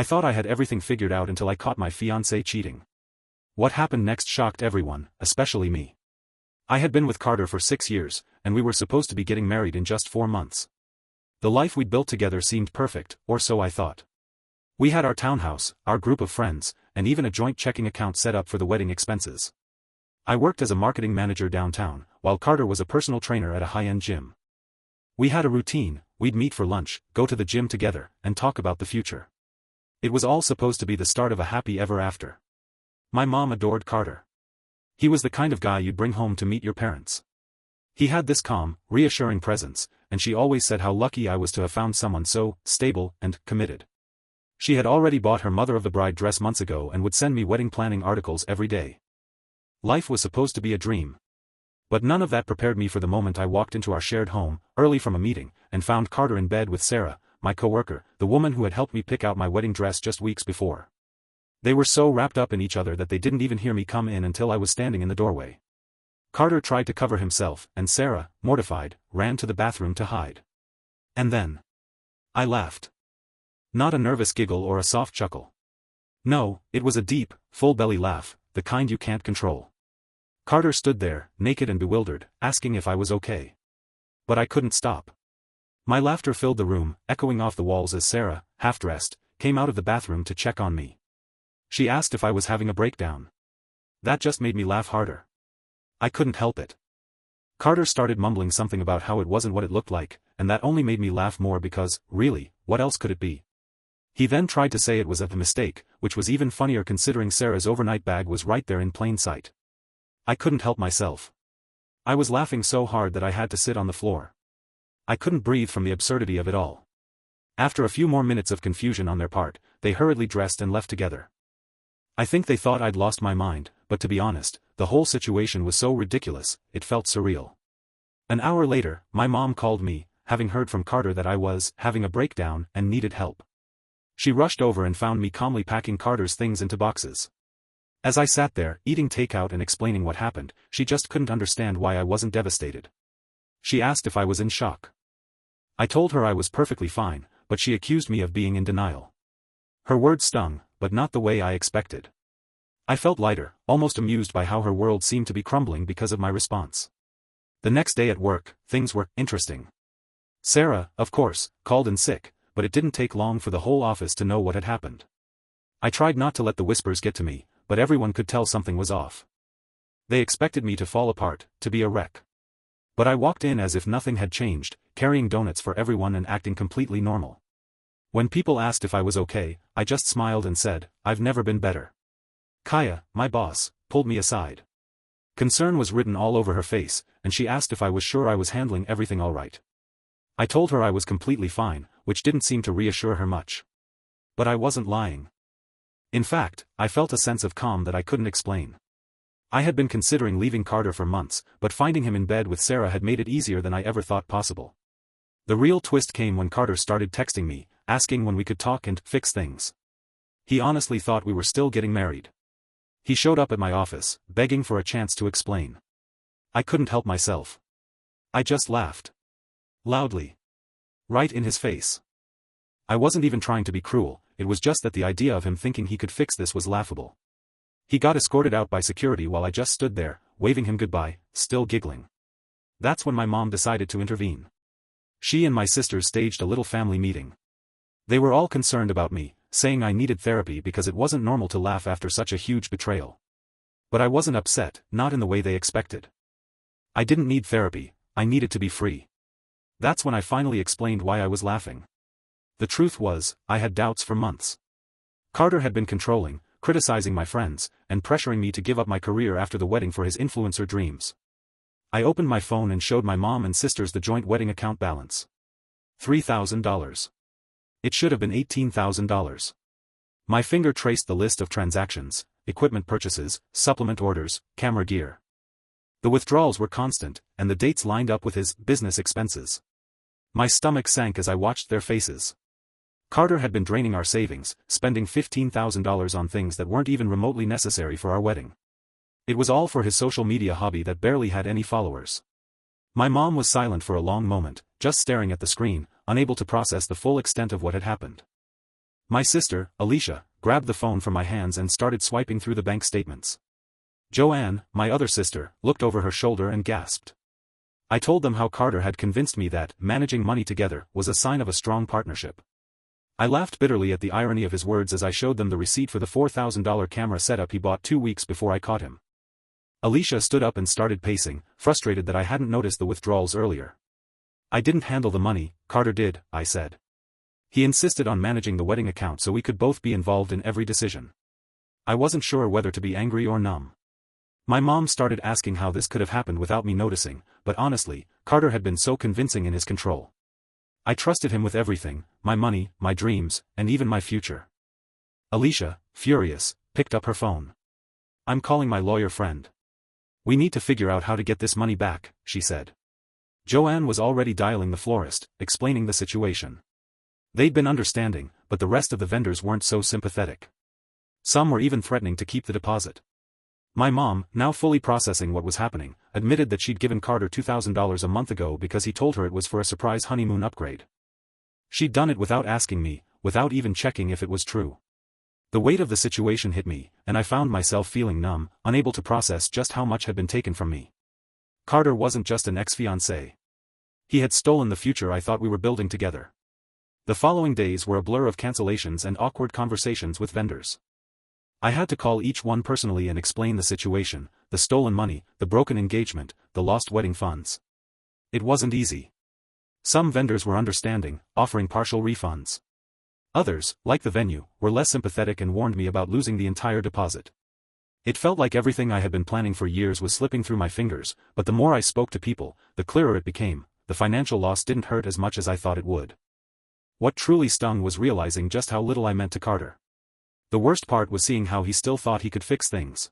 I thought I had everything figured out until I caught my fiancé cheating. What happened next shocked everyone, especially me. I had been with Carter for 6 years, and we were supposed to be getting married in just 4 months. The life we'd built together seemed perfect, or so I thought. We had our townhouse, our group of friends, and even a joint checking account set up for the wedding expenses. I worked as a marketing manager downtown, while Carter was a personal trainer at a high-end gym. We had a routine: we'd meet for lunch, go to the gym together, and talk about the future. It was all supposed to be the start of a happy ever after. My mom adored Carter. He was the kind of guy you'd bring home to meet your parents. He had this calm, reassuring presence, and she always said how lucky I was to have found someone so stable and committed. She had already bought her mother of the bride dress months ago and would send me wedding planning articles every day. Life was supposed to be a dream. But none of that prepared me for the moment I walked into our shared home, early from a meeting, and found Carter in bed with Sarah, my coworker, the woman who had helped me pick out my wedding dress just weeks before. They were so wrapped up in each other that they didn't even hear me come in until I was standing in the doorway. Carter tried to cover himself, and Sarah, mortified, ran to the bathroom to hide. And then I laughed. Not a nervous giggle or a soft chuckle. No, it was a deep, full-belly laugh, the kind you can't control. Carter stood there, naked and bewildered, asking if I was okay. But I couldn't stop. My laughter filled the room, echoing off the walls as Sarah, half-dressed, came out of the bathroom to check on me. She asked if I was having a breakdown. That just made me laugh harder. I couldn't help it. Carter started mumbling something about how it wasn't what it looked like, and that only made me laugh more because, really, what else could it be? He then tried to say it was a mistake, which was even funnier considering Sarah's overnight bag was right there in plain sight. I couldn't help myself. I was laughing so hard that I had to sit on the floor. I couldn't breathe from the absurdity of it all. After a few more minutes of confusion on their part, they hurriedly dressed and left together. I think they thought I'd lost my mind, but to be honest, the whole situation was so ridiculous, it felt surreal. An hour later, my mom called me, having heard from Carter that I was having a breakdown and needed help. She rushed over and found me calmly packing Carter's things into boxes. As I sat there, eating takeout and explaining what happened, she just couldn't understand why I wasn't devastated. She asked if I was in shock. I told her I was perfectly fine, but she accused me of being in denial. Her words stung, but not the way I expected. I felt lighter, almost amused by how her world seemed to be crumbling because of my response. The next day at work, things were interesting. Sarah, of course, called in sick, but it didn't take long for the whole office to know what had happened. I tried not to let the whispers get to me, but everyone could tell something was off. They expected me to fall apart, to be a wreck. But I walked in as if nothing had changed, carrying donuts for everyone and acting completely normal. When people asked if I was okay, I just smiled and said, "I've never been better." Kaya, my boss, pulled me aside. Concern was written all over her face, and she asked if I was sure I was handling everything all right. I told her I was completely fine, which didn't seem to reassure her much. But I wasn't lying. In fact, I felt a sense of calm that I couldn't explain. I had been considering leaving Carter for months, but finding him in bed with Sarah had made it easier than I ever thought possible. The real twist came when Carter started texting me, asking when we could talk and fix things. He honestly thought we were still getting married. He showed up at my office, begging for a chance to explain. I couldn't help myself. I just laughed. Loudly. Right in his face. I wasn't even trying to be cruel, it was just that the idea of him thinking he could fix this was laughable. He got escorted out by security while I just stood there, waving him goodbye, still giggling. That's when my mom decided to intervene. She and my sisters staged a little family meeting. They were all concerned about me, saying I needed therapy because it wasn't normal to laugh after such a huge betrayal. But I wasn't upset, not in the way they expected. I didn't need therapy, I needed to be free. That's when I finally explained why I was laughing. The truth was, I had doubts for months. Carter had been controlling, criticizing my friends, and pressuring me to give up my career after the wedding for his influencer dreams. I opened my phone and showed my mom and sisters the joint wedding account balance. $3,000. It should have been $18,000. My finger traced the list of transactions, equipment purchases, supplement orders, camera gear. The withdrawals were constant, and the dates lined up with his business expenses. My stomach sank as I watched their faces. Carter had been draining our savings, spending $15,000 on things that weren't even remotely necessary for our wedding. It was all for his social media hobby that barely had any followers. My mom was silent for a long moment, just staring at the screen, unable to process the full extent of what had happened. My sister, Alicia, grabbed the phone from my hands and started swiping through the bank statements. Joanne, my other sister, looked over her shoulder and gasped. I told them how Carter had convinced me that managing money together was a sign of a strong partnership. I laughed bitterly at the irony of his words as I showed them the receipt for the $4,000 camera setup he bought 2 weeks before I caught him. Alicia stood up and started pacing, frustrated that I hadn't noticed the withdrawals earlier. I didn't handle the money, Carter did, I said. He insisted on managing the wedding account so we could both be involved in every decision. I wasn't sure whether to be angry or numb. My mom started asking how this could have happened without me noticing, but honestly, Carter had been so convincing in his control. I trusted him with everything, my money, my dreams, and even my future. Alicia, furious, picked up her phone. I'm calling my lawyer friend. We need to figure out how to get this money back, she said. Joanne was already dialing the florist, explaining the situation. They'd been understanding, but the rest of the vendors weren't so sympathetic. Some were even threatening to keep the deposit. My mom, now fully processing what was happening, admitted that she'd given Carter $2,000 a month ago because he told her it was for a surprise honeymoon upgrade. She'd done it without asking me, without even checking if it was true. The weight of the situation hit me, and I found myself feeling numb, unable to process just how much had been taken from me. Carter wasn't just an ex-fiancé. He had stolen the future I thought we were building together. The following days were a blur of cancellations and awkward conversations with vendors. I had to call each one personally and explain the situation, the stolen money, the broken engagement, the lost wedding funds. It wasn't easy. Some vendors were understanding, offering partial refunds. Others, like the venue, were less sympathetic and warned me about losing the entire deposit. It felt like everything I had been planning for years was slipping through my fingers, but the more I spoke to people, the clearer it became. The financial loss didn't hurt as much as I thought it would. What truly stung was realizing just how little I meant to Carter. The worst part was seeing how he still thought he could fix things.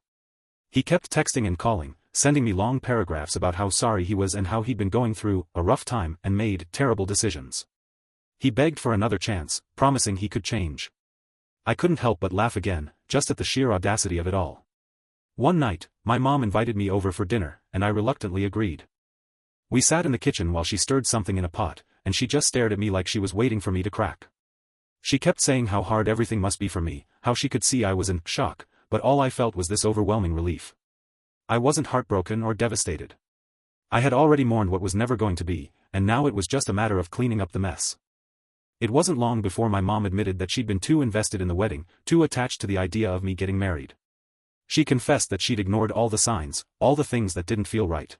He kept texting and calling, sending me long paragraphs about how sorry he was and how he'd been going through a rough time and made terrible decisions. He begged for another chance, promising he could change. I couldn't help but laugh again, just at the sheer audacity of it all. One night, my mom invited me over for dinner, and I reluctantly agreed. We sat in the kitchen while she stirred something in a pot, and she just stared at me like she was waiting for me to crack. She kept saying how hard everything must be for me, how she could see I was in shock, but all I felt was this overwhelming relief. I wasn't heartbroken or devastated. I had already mourned what was never going to be, and now it was just a matter of cleaning up the mess. It wasn't long before my mom admitted that she'd been too invested in the wedding, too attached to the idea of me getting married. She confessed that she'd ignored all the signs, all the things that didn't feel right.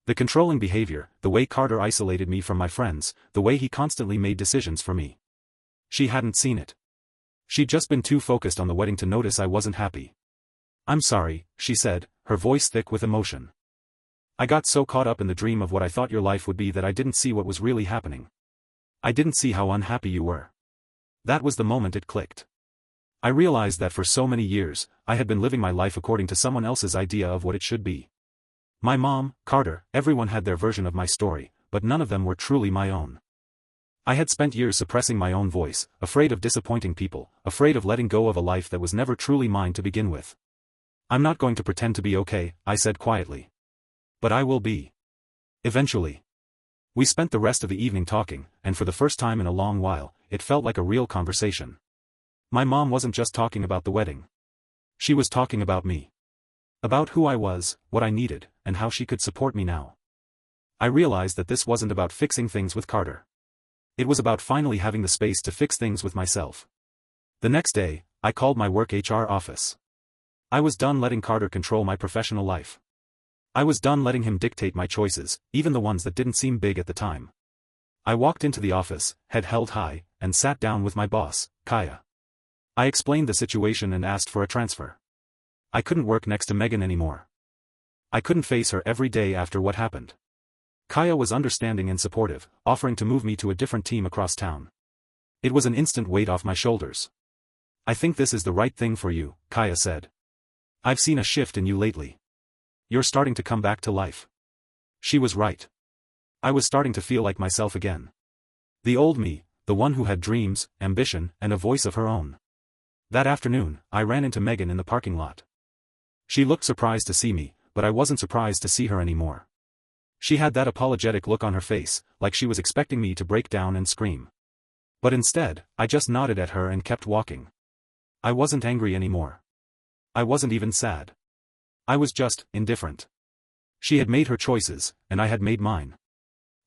The controlling behavior, the way Carter isolated me from my friends, the way he constantly made decisions for me. She hadn't seen it. She'd just been too focused on the wedding to notice I wasn't happy. I'm sorry, she said, her voice thick with emotion. I got so caught up in the dream of what I thought your life would be that I didn't see what was really happening. I didn't see how unhappy you were. That was the moment it clicked. I realized that for so many years, I had been living my life according to someone else's idea of what it should be. My mom, Carter, everyone had their version of my story, but none of them were truly my own. I had spent years suppressing my own voice, afraid of disappointing people, afraid of letting go of a life that was never truly mine to begin with. I'm not going to pretend to be okay, I said quietly. But I will be. Eventually. We spent the rest of the evening talking, and for the first time in a long while, it felt like a real conversation. My mom wasn't just talking about the wedding. She was talking about me. About who I was, what I needed, and how she could support me now. I realized that this wasn't about fixing things with Carter. It was about finally having the space to fix things with myself. The next day, I called my work HR office. I was done letting Carter control my professional life. I was done letting him dictate my choices, even the ones that didn't seem big at the time. I walked into the office, head held high, and sat down with my boss, Kaya. I explained the situation and asked for a transfer. I couldn't work next to Megan anymore. I couldn't face her every day after what happened. Kaya was understanding and supportive, offering to move me to a different team across town. It was an instant weight off my shoulders. I think this is the right thing for you, Kaya said. I've seen a shift in you lately. You're starting to come back to life. She was right. I was starting to feel like myself again. The old me, the one who had dreams, ambition, and a voice of her own. That afternoon, I ran into Megan in the parking lot. She looked surprised to see me, but I wasn't surprised to see her anymore. She had that apologetic look on her face, like she was expecting me to break down and scream. But instead, I just nodded at her and kept walking. I wasn't angry anymore. I wasn't even sad. I was just indifferent. She had made her choices, and I had made mine.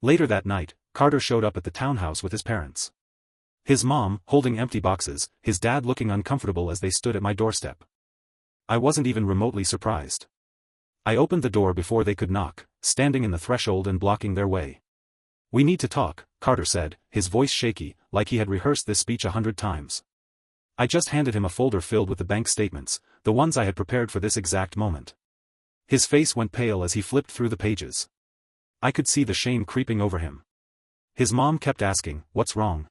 Later that night, Carter showed up at the townhouse with his parents. His mom, holding empty boxes, his dad looking uncomfortable as they stood at my doorstep. I wasn't even remotely surprised. I opened the door before they could knock, standing in the threshold and blocking their way. "We need to talk," Carter said, his voice shaky, like he had rehearsed this speech 100 times. I just handed him a folder filled with the bank statements, the ones I had prepared for this exact moment. His face went pale as he flipped through the pages. I could see the shame creeping over him. His mom kept asking, "What's wrong?"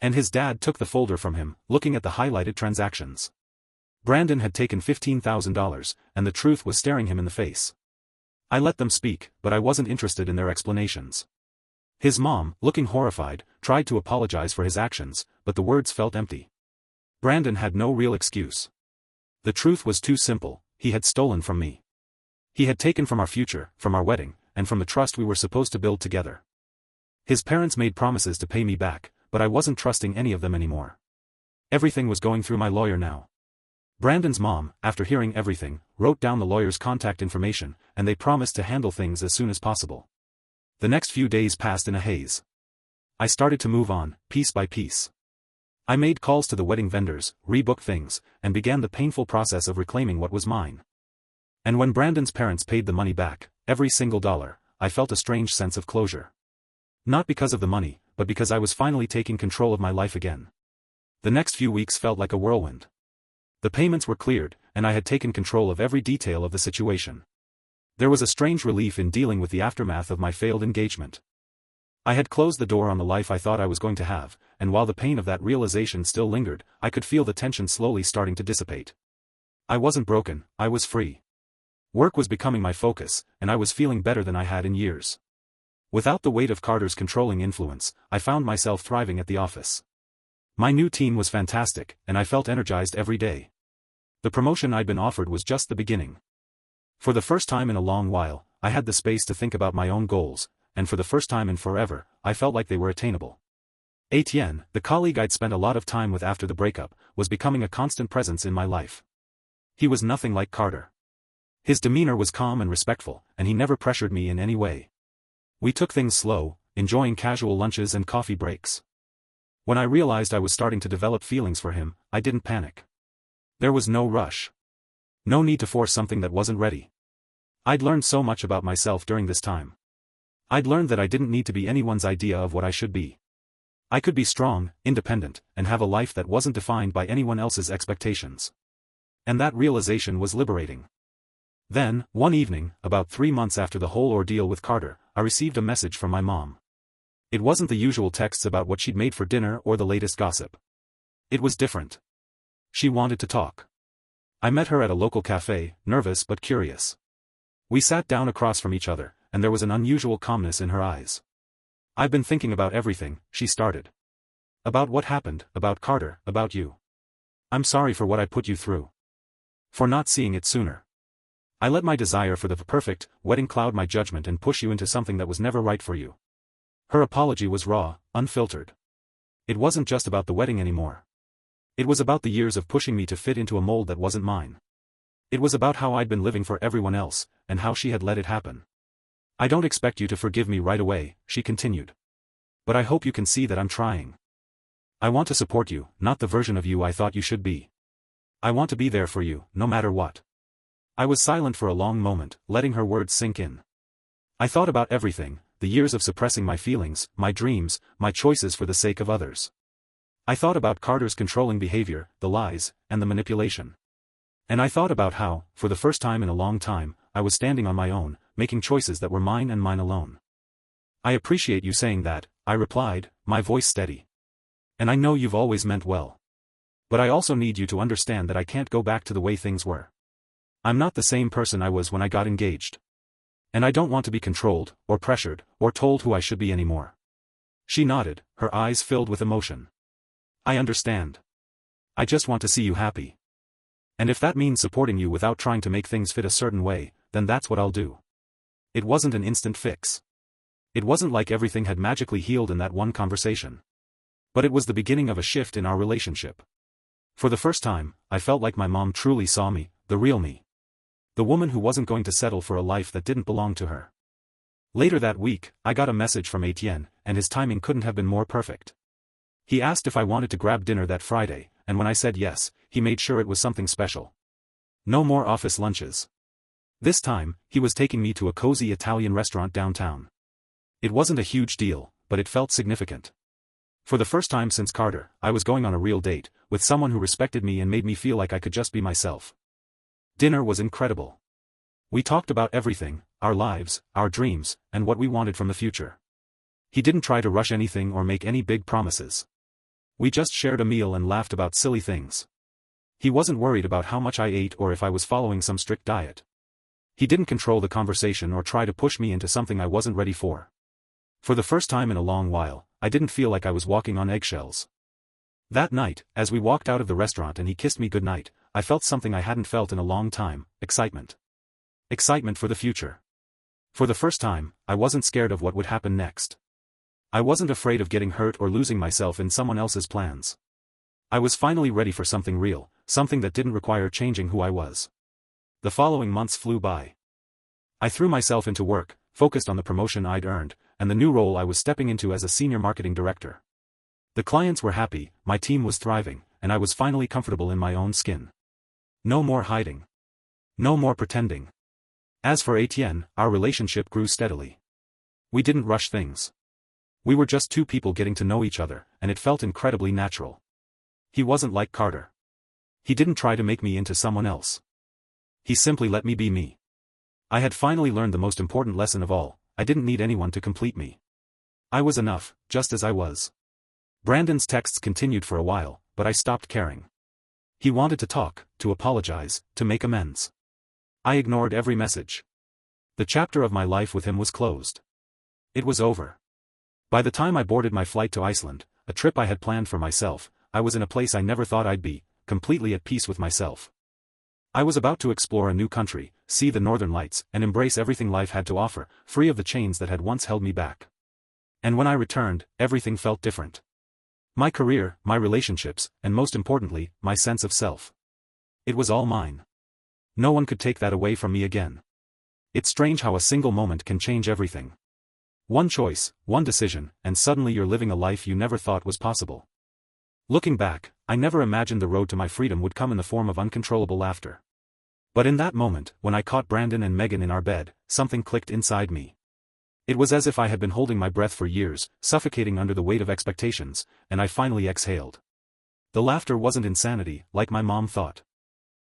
And his dad took the folder from him, looking at the highlighted transactions. Brandon had taken $15,000, and the truth was staring him in the face. I let them speak, but I wasn't interested in their explanations. His mom, looking horrified, tried to apologize for his actions, but the words felt empty. Brandon had no real excuse. The truth was too simple: he had stolen from me. He had taken from our future, from our wedding, and from the trust we were supposed to build together. His parents made promises to pay me back, but I wasn't trusting any of them anymore. Everything was going through my lawyer now. Brandon's mom, after hearing everything, wrote down the lawyer's contact information, and they promised to handle things as soon as possible. The next few days passed in a haze. I started to move on, piece by piece. I made calls to the wedding vendors, rebooked things, and began the painful process of reclaiming what was mine. And when Brandon's parents paid the money back, every single dollar, I felt a strange sense of closure. Not because of the money, but because I was finally taking control of my life again. The next few weeks felt like a whirlwind. The payments were cleared, and I had taken control of every detail of the situation. There was a strange relief in dealing with the aftermath of my failed engagement. I had closed the door on the life I thought I was going to have, and while the pain of that realization still lingered, I could feel the tension slowly starting to dissipate. I wasn't broken, I was free. Work was becoming my focus, and I was feeling better than I had in years. Without the weight of Carter's controlling influence, I found myself thriving at the office. My new team was fantastic, and I felt energized every day. The promotion I'd been offered was just the beginning. For the first time in a long while, I had the space to think about my own goals, and for the first time in forever, I felt like they were attainable. Etienne, the colleague I'd spent a lot of time with after the breakup, was becoming a constant presence in my life. He was nothing like Carter. His demeanor was calm and respectful, and he never pressured me in any way. We took things slow, enjoying casual lunches and coffee breaks. When I realized I was starting to develop feelings for him, I didn't panic. There was no rush. No need to force something that wasn't ready. I'd learned so much about myself during this time. I'd learned that I didn't need to be anyone's idea of what I should be. I could be strong, independent, and have a life that wasn't defined by anyone else's expectations. And that realization was liberating. Then, one evening, about 3 months after the whole ordeal with Carter, I received a message from my mom. It wasn't the usual texts about what she'd made for dinner or the latest gossip. It was different. She wanted to talk. I met her at a local cafe, nervous but curious. We sat down across from each other, and there was an unusual calmness in her eyes. "I've been thinking about everything," she started. "About what happened, about Carter, about you. I'm sorry for what I put you through. For not seeing it sooner. I let my desire for the perfect wedding cloud my judgment and push you into something that was never right for you." Her apology was raw, unfiltered. It wasn't just about the wedding anymore. It was about the years of pushing me to fit into a mold that wasn't mine. It was about how I'd been living for everyone else, and how she had let it happen. "I don't expect you to forgive me right away," she continued. "But I hope you can see that I'm trying. I want to support you, not the version of you I thought you should be. I want to be there for you, no matter what." I was silent for a long moment, letting her words sink in. I thought about everything, the years of suppressing my feelings, my dreams, my choices for the sake of others. I thought about Carter's controlling behavior, the lies, and the manipulation. And I thought about how, for the first time in a long time, I was standing on my own, making choices that were mine and mine alone. "I appreciate you saying that," I replied, my voice steady. "And I know you've always meant well. But I also need you to understand that I can't go back to the way things were. I'm not the same person I was when I got engaged. And I don't want to be controlled, or pressured, or told who I should be anymore." She nodded, her eyes filled with emotion. "I understand. I just want to see you happy. And if that means supporting you without trying to make things fit a certain way, then that's what I'll do." It wasn't an instant fix. It wasn't like everything had magically healed in that one conversation. But it was the beginning of a shift in our relationship. For the first time, I felt like my mom truly saw me, the real me. The woman who wasn't going to settle for a life that didn't belong to her. Later that week, I got a message from Etienne, and his timing couldn't have been more perfect. He asked if I wanted to grab dinner that Friday, and when I said yes, he made sure it was something special. No more office lunches. This time, he was taking me to a cozy Italian restaurant downtown. It wasn't a huge deal, but it felt significant. For the first time since Carter, I was going on a real date, with someone who respected me and made me feel like I could just be myself. Dinner was incredible. We talked about everything, our lives, our dreams, and what we wanted from the future. He didn't try to rush anything or make any big promises. We just shared a meal and laughed about silly things. He wasn't worried about how much I ate or if I was following some strict diet. He didn't control the conversation or try to push me into something I wasn't ready for. For the first time in a long while, I didn't feel like I was walking on eggshells. That night, as we walked out of the restaurant and he kissed me goodnight, I felt something I hadn't felt in a long time, excitement. Excitement for the future. For the first time, I wasn't scared of what would happen next. I wasn't afraid of getting hurt or losing myself in someone else's plans. I was finally ready for something real, something that didn't require changing who I was. The following months flew by. I threw myself into work, focused on the promotion I'd earned, and the new role I was stepping into as a senior marketing director. The clients were happy, my team was thriving, and I was finally comfortable in my own skin. No more hiding. No more pretending. As for Etienne, our relationship grew steadily. We didn't rush things. We were just two people getting to know each other, and it felt incredibly natural. He wasn't like Carter. He didn't try to make me into someone else. He simply let me be me. I had finally learned the most important lesson of all: I didn't need anyone to complete me. I was enough, just as I was. Brandon's texts continued for a while, but I stopped caring. He wanted to talk, to apologize, to make amends. I ignored every message. The chapter of my life with him was closed. It was over. By the time I boarded my flight to Iceland, a trip I had planned for myself, I was in a place I never thought I'd be, completely at peace with myself. I was about to explore a new country, see the northern lights, and embrace everything life had to offer, free of the chains that had once held me back. And when I returned, everything felt different. My career, my relationships, and most importantly, my sense of self. It was all mine. No one could take that away from me again. It's strange how a single moment can change everything. One choice, one decision, and suddenly you're living a life you never thought was possible. Looking back, I never imagined the road to my freedom would come in the form of uncontrollable laughter. But in that moment, when I caught Brandon and Megan in our bed, something clicked inside me. It was as if I had been holding my breath for years, suffocating under the weight of expectations, and I finally exhaled. The laughter wasn't insanity, like my mom thought.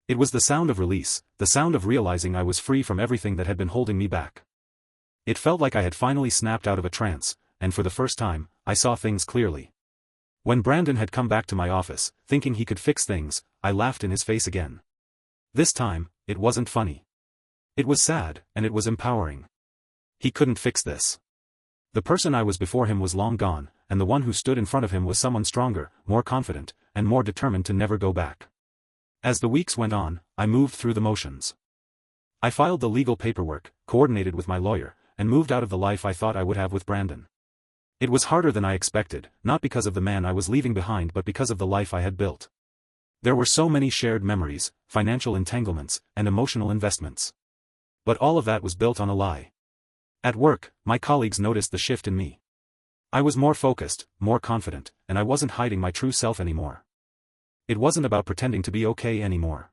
It was the sound of release, the sound of realizing I was free from everything that had been holding me back. It felt like I had finally snapped out of a trance, and for the first time, I saw things clearly. When Brandon had come back to my office, thinking he could fix things, I laughed in his face again. This time, it wasn't funny. It was sad, and it was empowering. He couldn't fix this. The person I was before him was long gone, and the one who stood in front of him was someone stronger, more confident, and more determined to never go back. As the weeks went on, I moved through the motions. I filed the legal paperwork, coordinated with my lawyer, and moved out of the life I thought I would have with Brandon. It was harder than I expected, not because of the man I was leaving behind but because of the life I had built. There were so many shared memories, financial entanglements, and emotional investments. But all of that was built on a lie. At work, my colleagues noticed the shift in me. I was more focused, more confident, and I wasn't hiding my true self anymore. It wasn't about pretending to be okay anymore.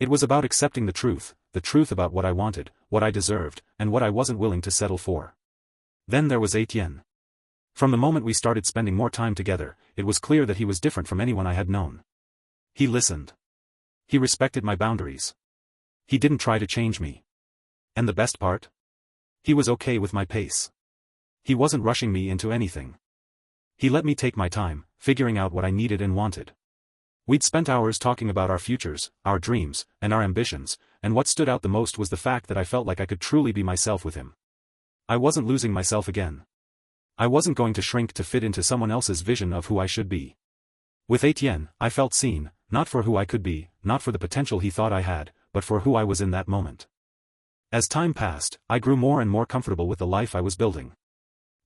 It was about accepting the truth about what I wanted, what I deserved, and what I wasn't willing to settle for. Then there was Etienne. From the moment we started spending more time together, it was clear that he was different from anyone I had known. He listened. He respected my boundaries. He didn't try to change me. And the best part? He was okay with my pace. He wasn't rushing me into anything. He let me take my time, figuring out what I needed and wanted. We'd spent hours talking about our futures, our dreams, and our ambitions, and what stood out the most was the fact that I felt like I could truly be myself with him. I wasn't losing myself again. I wasn't going to shrink to fit into someone else's vision of who I should be. With Etienne, I felt seen, not for who I could be, not for the potential he thought I had, but for who I was in that moment. As time passed, I grew more and more comfortable with the life I was building.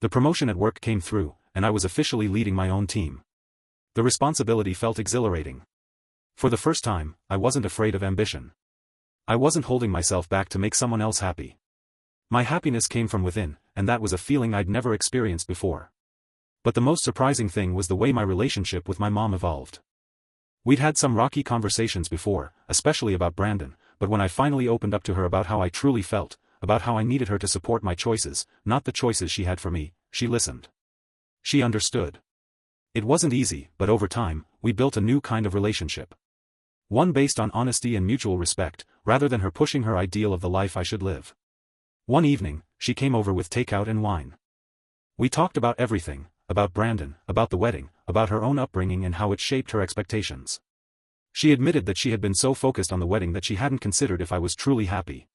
The promotion at work came through, and I was officially leading my own team. The responsibility felt exhilarating. For the first time, I wasn't afraid of ambition. I wasn't holding myself back to make someone else happy. My happiness came from within, and that was a feeling I'd never experienced before. But the most surprising thing was the way my relationship with my mom evolved. We'd had some rocky conversations before, especially about Brandon, but when I finally opened up to her about how I truly felt, about how I needed her to support my choices, not the choices she had for me, she listened. She understood. It wasn't easy, but over time, we built a new kind of relationship. One based on honesty and mutual respect, rather than her pushing her ideal of the life I should live. One evening, she came over with takeout and wine. We talked about everything, about Brandon, about the wedding, about her own upbringing and how it shaped her expectations. She admitted that she had been so focused on the wedding that she hadn't considered if I was truly happy.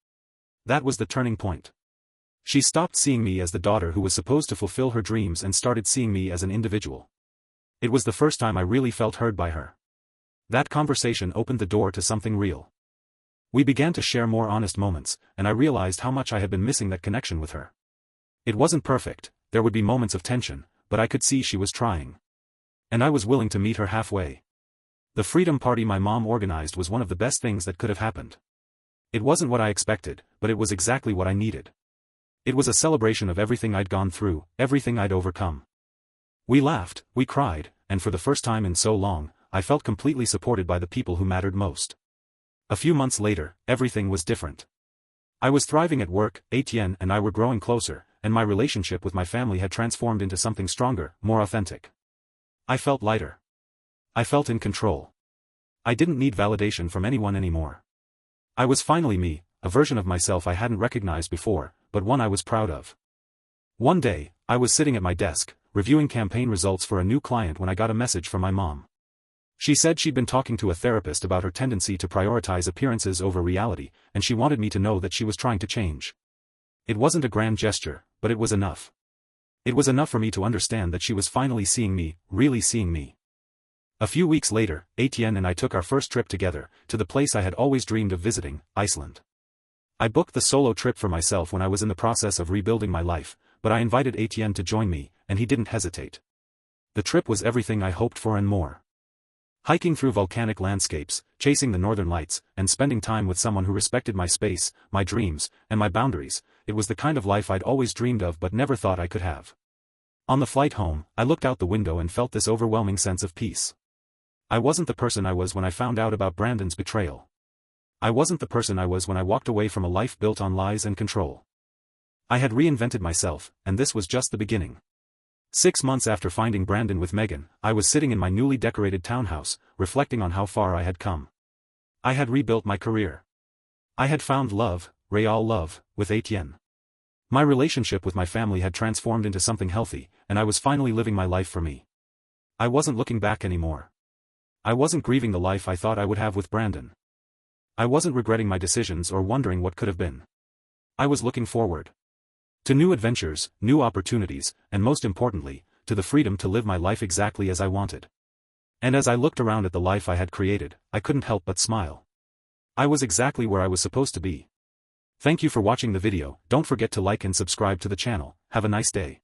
That was the turning point. She stopped seeing me as the daughter who was supposed to fulfill her dreams and started seeing me as an individual. It was the first time I really felt heard by her. That conversation opened the door to something real. We began to share more honest moments, and I realized how much I had been missing that connection with her. It wasn't perfect, there would be moments of tension, but I could see she was trying. And I was willing to meet her halfway. The freedom party my mom organized was one of the best things that could have happened. It wasn't what I expected, but it was exactly what I needed. It was a celebration of everything I'd gone through, everything I'd overcome. We laughed, we cried, and for the first time in so long, I felt completely supported by the people who mattered most. A few months later, everything was different. I was thriving at work, Etienne and I were growing closer, and my relationship with my family had transformed into something stronger, more authentic. I felt lighter. I felt in control. I didn't need validation from anyone anymore. I was finally me, a version of myself I hadn't recognized before, but one I was proud of. One day, I was sitting at my desk, reviewing campaign results for a new client when I got a message from my mom. She said she'd been talking to a therapist about her tendency to prioritize appearances over reality, and she wanted me to know that she was trying to change. It wasn't a grand gesture, but it was enough. It was enough for me to understand that she was finally seeing me, really seeing me. A few weeks later, Etienne and I took our first trip together, to the place I had always dreamed of visiting, Iceland. I booked the solo trip for myself when I was in the process of rebuilding my life, but I invited Etienne to join me, and he didn't hesitate. The trip was everything I hoped for and more. Hiking through volcanic landscapes, chasing the northern lights, and spending time with someone who respected my space, my dreams, and my boundaries, it was the kind of life I'd always dreamed of but never thought I could have. On the flight home, I looked out the window and felt this overwhelming sense of peace. I wasn't the person I was when I found out about Brandon's betrayal. I wasn't the person I was when I walked away from a life built on lies and control. I had reinvented myself, and this was just the beginning. 6 months after finding Brandon with Megan, I was sitting in my newly decorated townhouse, reflecting on how far I had come. I had rebuilt my career. I had found love, real love, with Etienne. My relationship with my family had transformed into something healthy, and I was finally living my life for me. I wasn't looking back anymore. I wasn't grieving the life I thought I would have with Brandon. I wasn't regretting my decisions or wondering what could have been. I was looking forward. To new adventures, new opportunities, and most importantly, to the freedom to live my life exactly as I wanted. And as I looked around at the life I had created, I couldn't help but smile. I was exactly where I was supposed to be. Thank you for watching the video. Don't forget to like and subscribe to the channel. Have a nice day.